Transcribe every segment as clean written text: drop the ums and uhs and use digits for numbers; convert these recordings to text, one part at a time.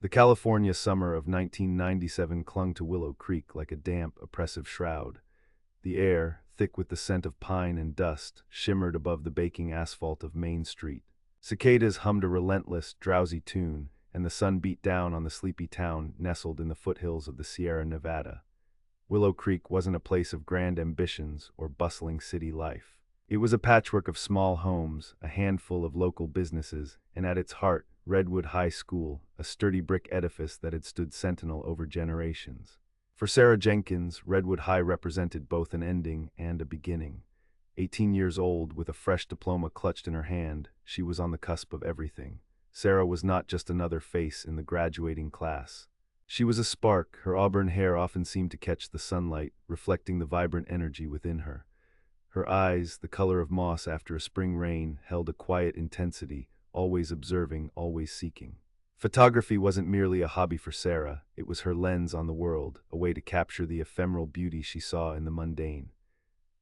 The California summer of 1997 clung to Willow Creek like a damp, oppressive shroud. The air, thick with the scent of pine and dust, shimmered above the baking asphalt of Main Street. Cicadas hummed a relentless, drowsy tune, and the sun beat down on the sleepy town nestled in the foothills of the Sierra Nevada. Willow Creek wasn't a place of grand ambitions or bustling city life. It was a patchwork of small homes, a handful of local businesses, and at its heart, Redwood High School, a sturdy brick edifice that had stood sentinel over generations. For Sarah Jenkins, Redwood High represented both an ending and a beginning. 18 years old, with a fresh diploma clutched in her hand, she was on the cusp of everything. Sarah was not just another face in the graduating class. She was a spark. Her auburn hair often seemed to catch the sunlight, reflecting the vibrant energy within her. Her eyes, the color of moss after a spring rain, held a quiet intensity, always observing, always seeking. Photography wasn't merely a hobby for Sarah, it was her lens on the world, a way to capture the ephemeral beauty she saw in the mundane.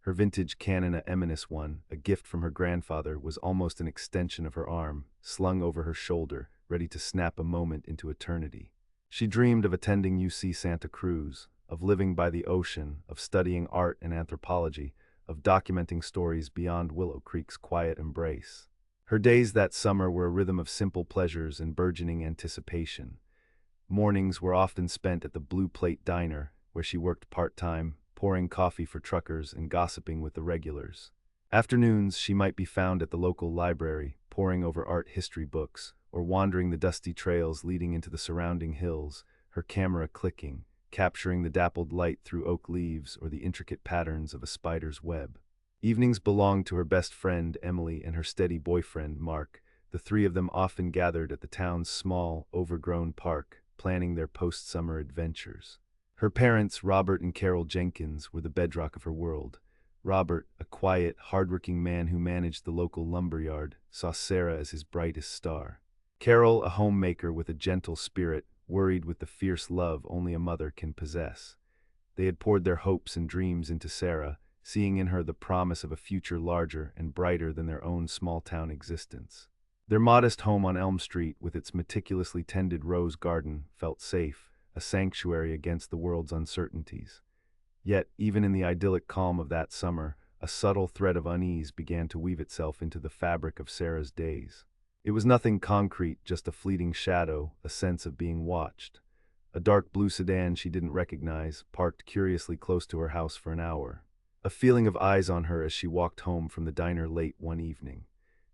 Her vintage Canon M1, a gift from her grandfather, was almost an extension of her arm, slung over her shoulder, ready to snap a moment into eternity. She dreamed of attending UC Santa Cruz, of living by the ocean, of studying art and anthropology, of documenting stories beyond Willow Creek's quiet embrace. Her days that summer were a rhythm of simple pleasures and burgeoning anticipation. Mornings were often spent at the Blue Plate Diner, where she worked part-time, pouring coffee for truckers and gossiping with the regulars. Afternoons, she might be found at the local library, poring over art history books, or wandering the dusty trails leading into the surrounding hills, her camera clicking, capturing the dappled light through oak leaves or the intricate patterns of a spider's web. Evenings belonged to her best friend, Emily, and her steady boyfriend, Mark. The three of them often gathered at the town's small, overgrown park, planning their post-summer adventures. Her parents, Robert and Carol Jenkins, were the bedrock of her world. Robert, a quiet, hardworking man who managed the local lumberyard, saw Sarah as his brightest star. Carol, a homemaker with a gentle spirit, worried with the fierce love only a mother can possess. They had poured their hopes and dreams into Sarah, seeing in her the promise of a future larger and brighter than their own small-town existence. Their modest home on Elm Street, with its meticulously tended rose garden, felt safe, a sanctuary against the world's uncertainties. Yet, even in the idyllic calm of that summer, a subtle thread of unease began to weave itself into the fabric of Sarah's days. It was nothing concrete, just a fleeting shadow, a sense of being watched. A dark blue sedan she didn't recognize, parked curiously close to her house for an hour. A feeling of eyes on her as she walked home from the diner late one evening.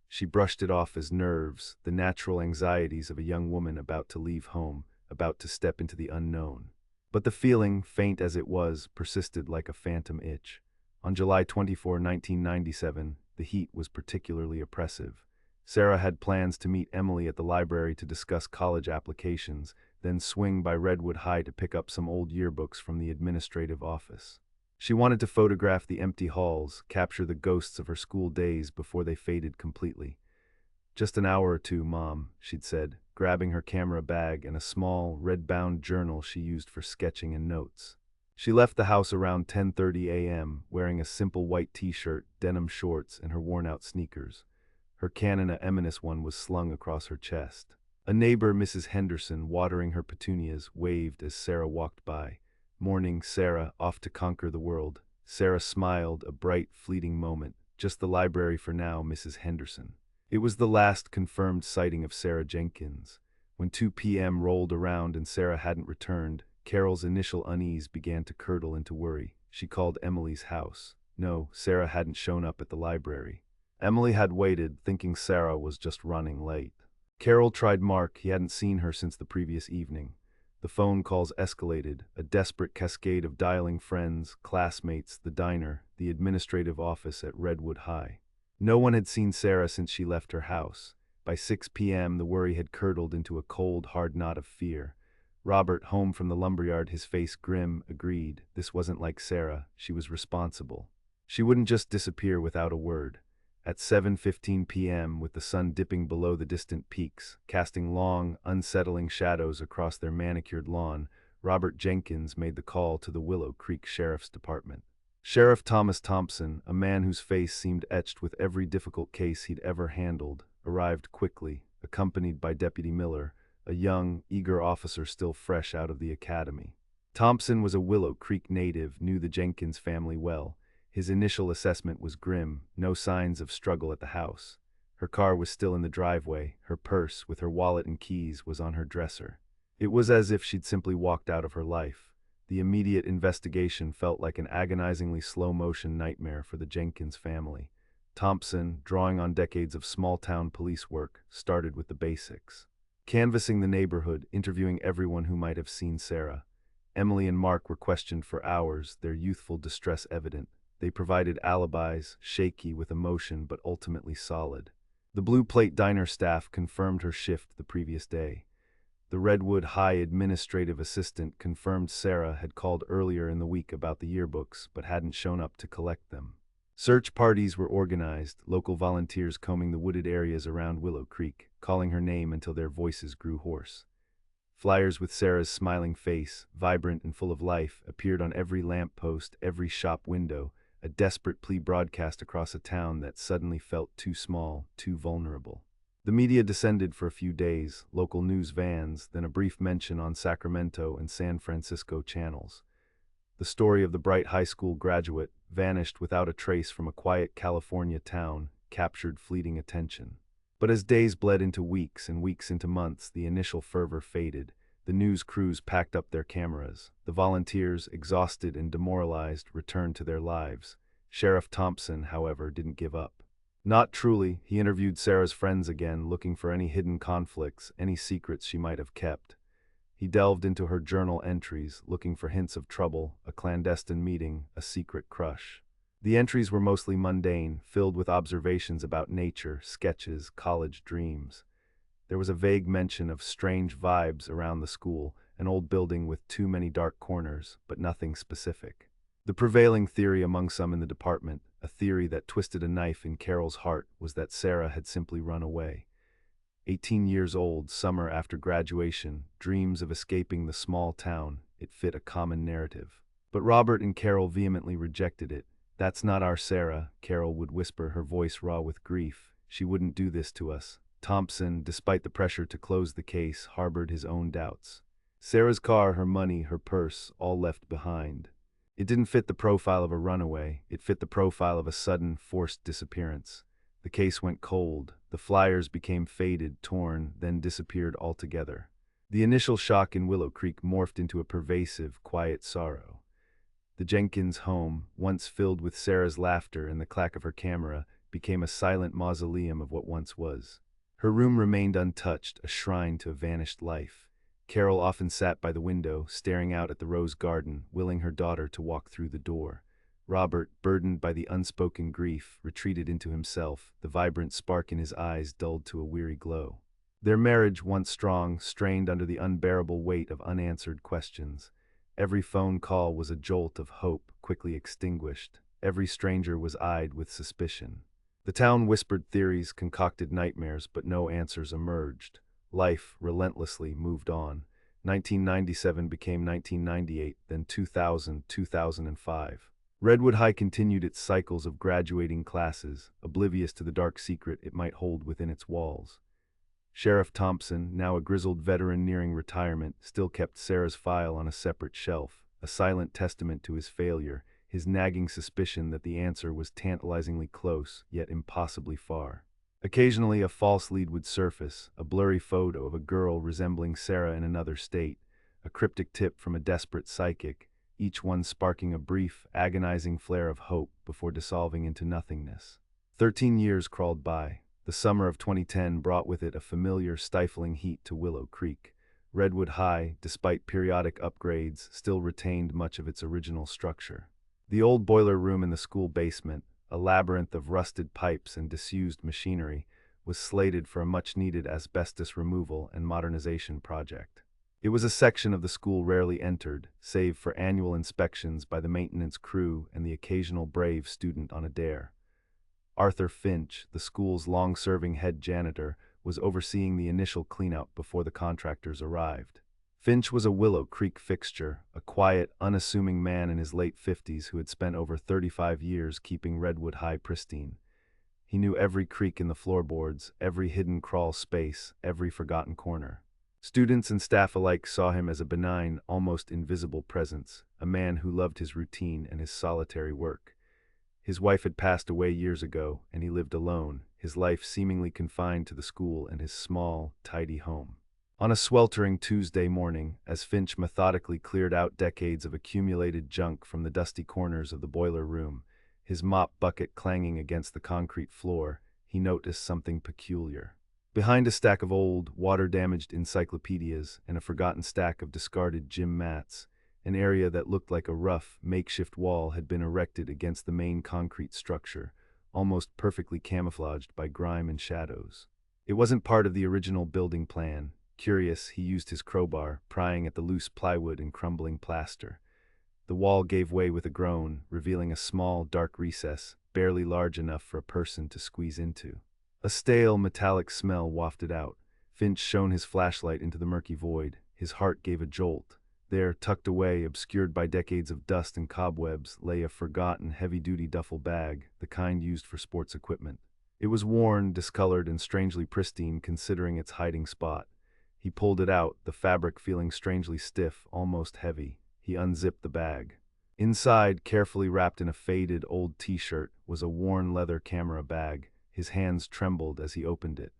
She brushed it off as nerves, the natural anxieties of a young woman about to leave home, about to step into the unknown. But the feeling, faint as it was, persisted like a phantom itch. On July 24, 1997, the heat was particularly oppressive. Sarah had plans to meet Emily at the library to discuss college applications, then swing by Redwood High to pick up some old yearbooks from the administrative office. She wanted to photograph the empty halls, capture the ghosts of her school days before they faded completely. "Just an hour or two, Mom," she'd said, grabbing her camera bag and a small, red-bound journal she used for sketching and notes. She left the house around 10:30 a.m., wearing a simple white t-shirt, denim shorts, and her worn-out sneakers. Her Canon M1 was slung across her chest. A neighbor, Mrs. Henderson, watering her petunias, waved as Sarah walked by. "Morning, Sarah, off to conquer the world." Sarah smiled, a bright, fleeting moment. "Just the library for now, Mrs. Henderson." It was the last confirmed sighting of Sarah Jenkins. When 2 p.m. rolled around and Sarah hadn't returned, Carol's initial unease began to curdle into worry. She called Emily's house. No, Sarah hadn't shown up at the library. Emily had waited, thinking Sarah was just running late. Carol tried Mark. He hadn't seen her since the previous evening. The phone calls escalated, a desperate cascade of dialing friends, classmates, the diner, the administrative office at Redwood High. No one had seen Sarah since she left her house. By 6 p.m., the worry had curdled into a cold, hard knot of fear. Robert, home from the lumberyard, his face grim, agreed. This wasn't like Sarah. She was responsible. She wouldn't just disappear without a word. At 7:15 p.m., with the sun dipping below the distant peaks, casting long, unsettling shadows across their manicured lawn, Robert Jenkins made the call to the Willow Creek Sheriff's Department. Sheriff Thomas Thompson, a man whose face seemed etched with every difficult case he'd ever handled, arrived quickly, accompanied by Deputy Miller, a young, eager officer still fresh out of the academy. Thompson was a Willow Creek native, knew the Jenkins family well. His initial assessment was grim, no signs of struggle at the house. Her car was still in the driveway, her purse, with her wallet and keys, was on her dresser. It was as if she'd simply walked out of her life. The immediate investigation felt like an agonizingly slow-motion nightmare for the Jenkins family. Thompson, drawing on decades of small-town police work, started with the basics. Canvassing the neighborhood, interviewing everyone who might have seen Sarah. Emily and Mark were questioned for hours, their youthful distress evident. They provided alibis, shaky with emotion but ultimately solid. The Blue Plate diner staff confirmed her shift the previous day. The Redwood High administrative assistant confirmed Sarah had called earlier in the week about the yearbooks but hadn't shown up to collect them. Search parties were organized, local volunteers combing the wooded areas around Willow Creek, calling her name until their voices grew hoarse. Flyers with Sarah's smiling face, vibrant and full of life, appeared on every lamppost, every shop window, a desperate plea broadcast across a town that suddenly felt too small, too vulnerable. The media descended for a few days, local news vans, then a brief mention on Sacramento and San Francisco channels. The story of the bright high school graduate, vanished without a trace from a quiet California town, captured fleeting attention. But as days bled into weeks and weeks into months, the initial fervor faded. The news crews packed up their cameras. The volunteers, exhausted and demoralized, returned to their lives. Sheriff Thompson, however, didn't give up. Not truly. He interviewed Sarah's friends again, looking for any hidden conflicts, any secrets she might have kept. He delved into her journal entries, looking for hints of trouble, a clandestine meeting, a secret crush. The entries were mostly mundane, filled with observations about nature, sketches, college dreams. There was a vague mention of strange vibes around the school, an old building with too many dark corners, but nothing specific. The prevailing theory among some in the department, a theory that twisted a knife in Carol's heart, was that Sarah had simply run away. 18 years old, summer after graduation, dreams of escaping the small town, it fit a common narrative. But Robert and Carol vehemently rejected it. "That's not our Sarah," Carol would whisper, her voice raw with grief. "She wouldn't do this to us." Thompson, despite the pressure to close the case, harbored his own doubts. Sarah's car, her money, her purse, all left behind. It didn't fit the profile of a runaway, it fit the profile of a sudden, forced disappearance. The case went cold. The flyers became faded, torn, then disappeared altogether. The initial shock in Willow Creek morphed into a pervasive, quiet sorrow. The Jenkins home, once filled with Sarah's laughter and the clack of her camera, became a silent mausoleum of what once was. Her room remained untouched, a shrine to a vanished life. Carol often sat by the window, staring out at the rose garden, willing her daughter to walk through the door. Robert, burdened by the unspoken grief, retreated into himself, the vibrant spark in his eyes dulled to a weary glow. Their marriage, once strong, strained under the unbearable weight of unanswered questions. Every phone call was a jolt of hope, quickly extinguished. Every stranger was eyed with suspicion. The town whispered theories, concocted nightmares, but no answers emerged. Life relentlessly moved on. 1997 became 1998, then 2000, 2005. Redwood High continued its cycles of graduating classes, oblivious to the dark secret it might hold within its walls. Sheriff Thompson, now a grizzled veteran nearing retirement, still kept Sarah's file on a separate shelf, a silent testament to his failure, his nagging suspicion that the answer was tantalizingly close, yet impossibly far. Occasionally a false lead would surface, a blurry photo of a girl resembling Sarah in another state, a cryptic tip from a desperate psychic, each one sparking a brief, agonizing flare of hope before dissolving into nothingness. 13 years crawled by. The summer of 2010 brought with it a familiar, stifling heat to Willow Creek. Redwood High, despite periodic upgrades, still retained much of its original structure. The old boiler room in the school basement, a labyrinth of rusted pipes and disused machinery, was slated for a much-needed asbestos removal and modernization project. It was a section of the school rarely entered, save for annual inspections by the maintenance crew and the occasional brave student on a dare. Arthur Finch, the school's long-serving head janitor, was overseeing the initial cleanout before the contractors arrived. Finch was a Willow Creek fixture, a quiet, unassuming man in his late 50s who had spent over 35 years keeping Redwood High pristine. He knew every creak in the floorboards, every hidden crawl space, every forgotten corner. Students and staff alike saw him as a benign, almost invisible presence, a man who loved his routine and his solitary work. His wife had passed away years ago, and he lived alone, his life seemingly confined to the school and his small, tidy home. On a sweltering Tuesday morning, as Finch methodically cleared out decades of accumulated junk from the dusty corners of the boiler room, his mop bucket clanging against the concrete floor, he noticed something peculiar. Behind a stack of old, water-damaged encyclopedias and a forgotten stack of discarded gym mats, an area that looked like a rough, makeshift wall had been erected against the main concrete structure, almost perfectly camouflaged by grime and shadows. It wasn't part of the original building plan. Curious, he used his crowbar, prying at the loose plywood and crumbling plaster. The wall gave way with a groan, revealing a small, dark recess, barely large enough for a person to squeeze into. A stale, metallic smell wafted out. Finch shone his flashlight into the murky void. His heart gave a jolt. There, tucked away, obscured by decades of dust and cobwebs, lay a forgotten, heavy-duty duffel bag, the kind used for sports equipment. It was worn, discolored, and strangely pristine considering its hiding spot. He pulled it out, the fabric feeling strangely stiff, almost heavy. He unzipped the bag. Inside, carefully wrapped in a faded, old t-shirt, was a worn leather camera bag. His hands trembled as he opened it.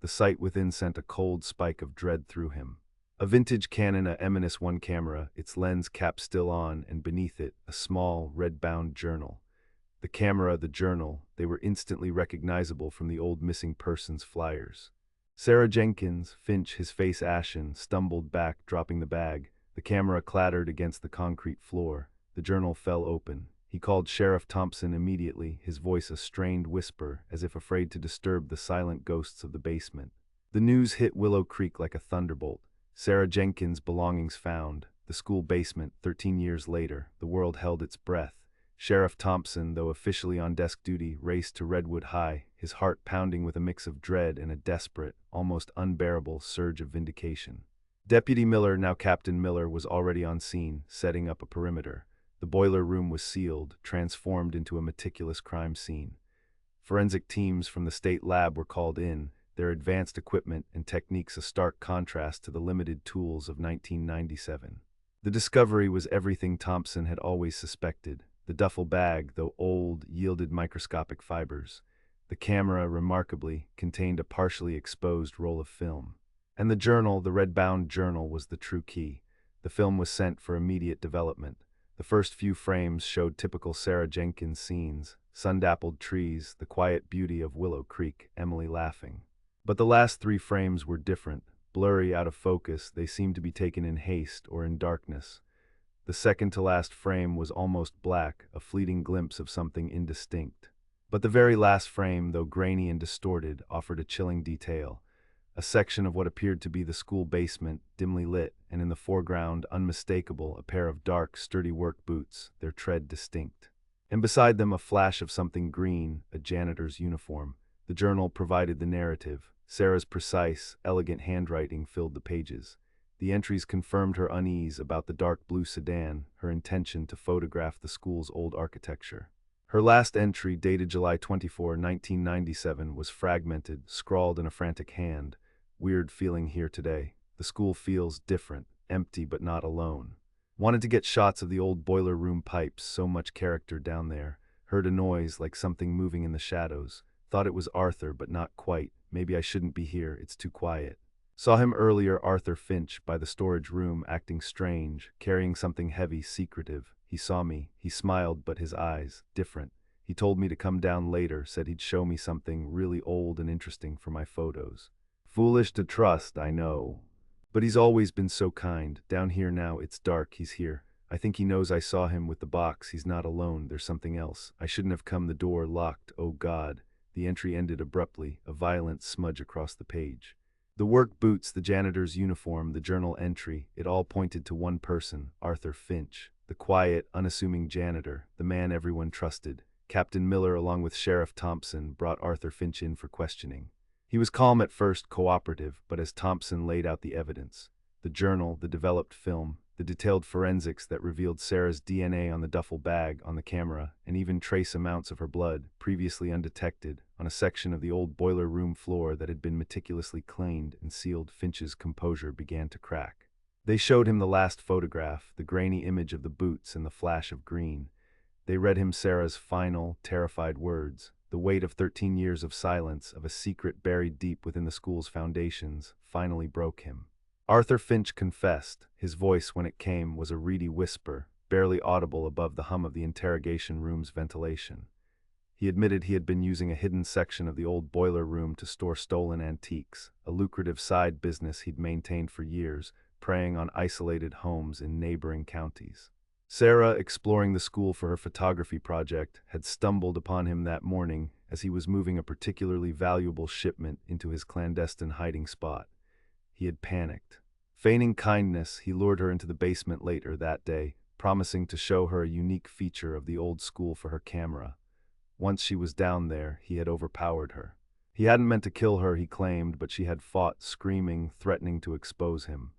The sight within sent a cold spike of dread through him. A vintage Canon A-1 camera, its lens cap still on, and beneath it, a small, red-bound journal. The camera, the journal, they were instantly recognizable from the old missing persons flyers. Sarah Jenkins, Finch, his face ashen, stumbled back, dropping the bag. The camera clattered against the concrete floor. The journal fell open. He called Sheriff Thompson immediately, his voice a strained whisper, as if afraid to disturb the silent ghosts of the basement. The news hit Willow Creek like a thunderbolt. Sarah Jenkins' belongings found. The school basement, 13 years later. The world held its breath. Sheriff Thompson, though officially on desk duty, raced to Redwood High, his heart pounding with a mix of dread and a desperate, almost unbearable surge of vindication. Deputy Miller, now Captain Miller, was already on scene, setting up a perimeter. The boiler room was sealed, transformed into a meticulous crime scene. Forensic teams from the state lab were called in, their advanced equipment and techniques a stark contrast to the limited tools of 1997. The discovery was everything Thompson had always suspected. The duffel bag, though old, yielded microscopic fibers. The camera, remarkably, contained a partially exposed roll of film. And the journal, the red-bound journal, was the true key. The film was sent for immediate development. The first few frames showed typical Sarah Jenkins scenes, sun-dappled trees, the quiet beauty of Willow Creek, Emily laughing. But the last 3 frames were different. Blurry, out of focus, they seemed to be taken in haste or in darkness. The second-to-last frame was almost black, a fleeting glimpse of something indistinct. But the very last frame, though grainy and distorted, offered a chilling detail. A section of what appeared to be the school basement, dimly lit, and in the foreground, unmistakable, a pair of dark, sturdy work boots, their tread distinct. And beside them a flash of something green, a janitor's uniform. The journal provided the narrative. Sarah's precise, elegant handwriting filled the pages. The entries confirmed her unease about the dark blue sedan, her intention to photograph the school's old architecture. Her last entry, dated July 24, 1997, was fragmented, scrawled in a frantic hand. Weird feeling here today. The school feels different, empty but not alone. Wanted to get shots of the old boiler room pipes, so much character down there. Heard a noise like something moving in the shadows. Thought it was Arthur, but not quite. Maybe I shouldn't be here, it's too quiet. Saw him earlier, Arthur Finch, by the storage room, acting strange, carrying something heavy, secretive. He saw me. He smiled, but his eyes, different. He told me to come down later, said he'd show me something really old and interesting for my photos. Foolish to trust, I know. But he's always been so kind. Down here now, it's dark, he's here. I think he knows I saw him with the box. He's not alone, there's something else. I shouldn't have come, the door locked, oh God. The entry ended abruptly, a violent smudge across the page. The work boots, the janitor's uniform, the journal entry, it all pointed to one person, Arthur Finch. The quiet, unassuming janitor, the man everyone trusted. Captain Miller, along with Sheriff Thompson, brought Arthur Finch in for questioning. He was calm at first, cooperative, but as Thompson laid out the evidence, the journal, the developed film, the detailed forensics that revealed Sarah's DNA on the duffel bag on the camera, and even trace amounts of her blood, previously undetected, on a section of the old boiler room floor that had been meticulously cleaned and sealed. Finch's composure began to crack. They showed him the last photograph, the grainy image of the boots and the flash of green. They read him Sarah's final, terrified words. The weight of 13 years of silence, of a secret buried deep within the school's foundations, finally broke him. Arthur Finch confessed. His voice, when it came, was a reedy whisper, barely audible above the hum of the interrogation room's ventilation. He admitted he had been using a hidden section of the old boiler room to store stolen antiques, a lucrative side business he'd maintained for years, preying on isolated homes in neighboring counties. Sarah, exploring the school for her photography project, had stumbled upon him that morning as he was moving a particularly valuable shipment into his clandestine hiding spot. He had panicked. Feigning kindness, he lured her into the basement later that day, promising to show her a unique feature of the old school for her camera. Once she was down there, he had overpowered her. He hadn't meant to kill her, he claimed, but she had fought, screaming, threatening to expose him.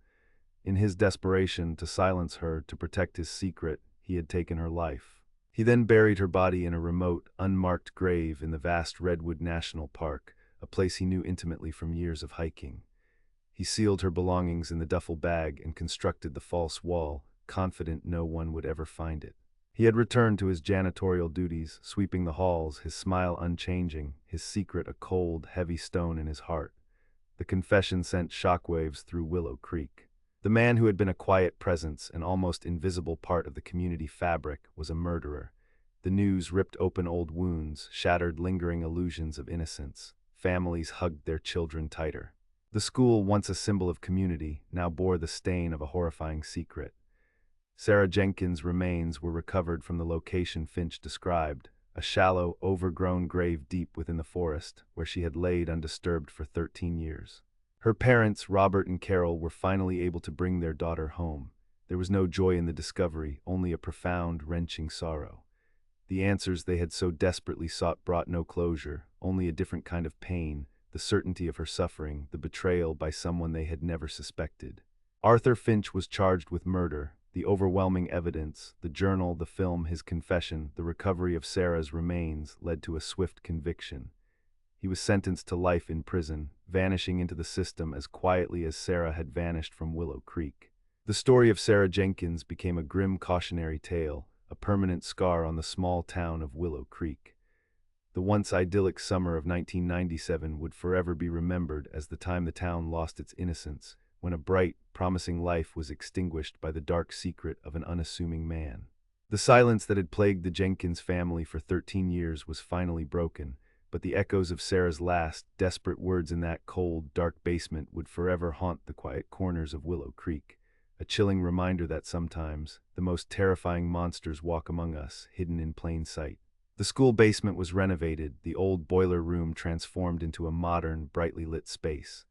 In his desperation to silence her, to protect his secret, he had taken her life. He then buried her body in a remote, unmarked grave in the vast Redwood National Park, a place he knew intimately from years of hiking. He sealed her belongings in the duffel bag and constructed the false wall, confident no one would ever find it. He had returned to his janitorial duties, sweeping the halls, his smile unchanging, his secret a cold, heavy stone in his heart. The confession sent shockwaves through Willow Creek. The man who had been a quiet presence, an almost invisible part of the community fabric, was a murderer. The news ripped open old wounds, shattered lingering illusions of innocence. Families hugged their children tighter. The school, once a symbol of community, now bore the stain of a horrifying secret. Sarah Jenkins' remains were recovered from the location Finch described, a shallow, overgrown grave deep within the forest, where she had laid undisturbed for 13 years. Her parents, Robert and Carol, were finally able to bring their daughter home. There was no joy in the discovery, only a profound, wrenching sorrow. The answers they had so desperately sought brought no closure, only a different kind of pain, the certainty of her suffering, the betrayal by someone they had never suspected. Arthur Finch was charged with murder. The overwhelming evidence, the journal, the film, his confession, the recovery of Sarah's remains led to a swift conviction. He was sentenced to life in prison, vanishing into the system as quietly as Sarah had vanished from Willow Creek. The story of Sarah Jenkins became a grim cautionary tale, a permanent scar on the small town of Willow Creek. The once idyllic summer of 1997 would forever be remembered as the time the town lost its innocence, when a bright, promising life was extinguished by the dark secret of an unassuming man. The silence that had plagued the Jenkins family for 13 years was finally broken, but the echoes of Sarah's last, desperate words in that cold, dark basement would forever haunt the quiet corners of Willow Creek, a chilling reminder that sometimes the most terrifying monsters walk among us, hidden in plain sight. The school basement was renovated, the old boiler room transformed into a modern, brightly lit space.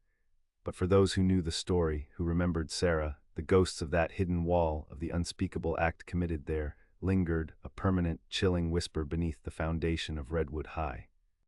But for those who knew the story, who remembered Sarah, the ghosts of that hidden wall, of the unspeakable act committed there, lingered, a permanent, chilling whisper beneath the foundation of Redwood High.